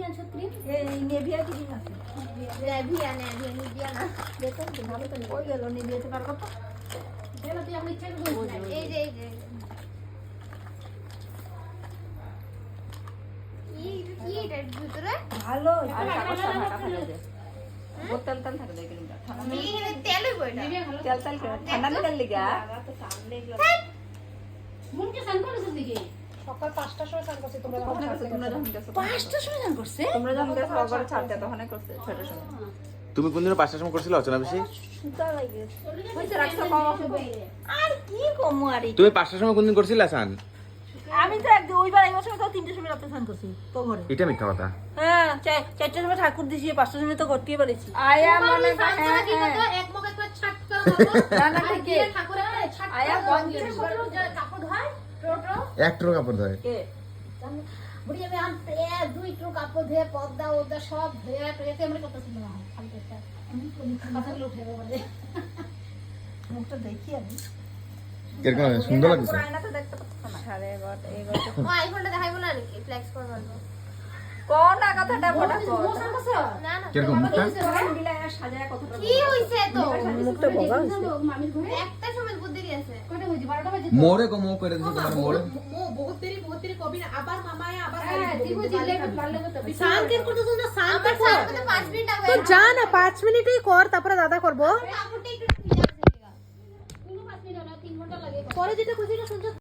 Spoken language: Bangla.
আনছো ক্রিম? এই নেভিয়া ক্রিম আছে। নেভিয়া না। দেখো ভালো তো ওই গেল নেভিয়া থেকে আর কত? চলো তুই আপনি চেক করুন। এই যে কি এটার ভিতরে? ভালো আর কাগজটা ঢাকা থাকে যে বোতল তেল থাকে যে ক্রিমটা এখানে তেলই বইটা। তেল তেল করে ঠান্ডা নিতে লিগা তো সামনে এগুলো মুনকে সান করেছিস নাকি? সকাল 5টার সময় চান করছি তোমরা যখন তোমরা যখন গেছো 5টার সময় চান করছে? তোমরা যখন গেছো ওগরে ছাড়তে তখনই করছে 6টার সময় তুমি কোনদিন 5টার সময় করছিলে অচনা বেশি? সুতা লাগে। হইছে রাখছো কম আর কি কমু আর এই? তুমি 5টার সময় কোনদিন করছিলে সান? আমি তো একদিন ওইবার এই বছর তো 3টার সময় রাতে চান করছি তো ঘরে। এটা মিথ্যা কথা। হ্যাঁ 4টার সময় ঠাকুর দিছি 5টার সময় তো করতেই পারেছি। আয়া মনে সান করা কি কথা? এক মুখ একটা ছাট করে মারবো। না না আর ঠিক দিয়ে ঠাকুরের ছাট আয়া বন্ধ কাপড় ধয় টোটো এক ট্রো কাপড় ধরে। কে বুড়ি আমি আনতে দুই ট্রু কাপড় ধুয়ে পর্দা ওদা সব ধুয়ে টুয়েতে আমরা কত ছিল না খালি একটা কথাগুলো উঠে বলে মুখটা দেখি আমি। কিরকম লাগে? সুন্দর লাগছে। আয়না তো দেখতে পাচ্ছ না আরে গড এই গড ও আইফোনটা দেখাইবো না নাকি ফ্লেক্স করব কোন না কথাটা বড় না না কিরকম মুখটা? মিলা সাজায় কথাটা কি হইছে তো মুখটা বগা হইছে। মামির ঘরে একটা সময় বুদ্ধি আছে কয়টা হইছে 12টা বাজে মোড়ে কমো করে দিছো তোমার মোড়ে। বহুত দেরি কবি না আবার মামায় আবার তুই জিলে ভালো তো শান্তির করতে না শান্ত আমার সাথে তো 5 মিনিট আগে তো যা না 5 মিনিটই কর তারপরে দাদা করবো কাপড়টা একটু খুলে আছে 5 মিনিট না 3 ঘন্টা লাগে পরে যেটা খুশি না শুনছো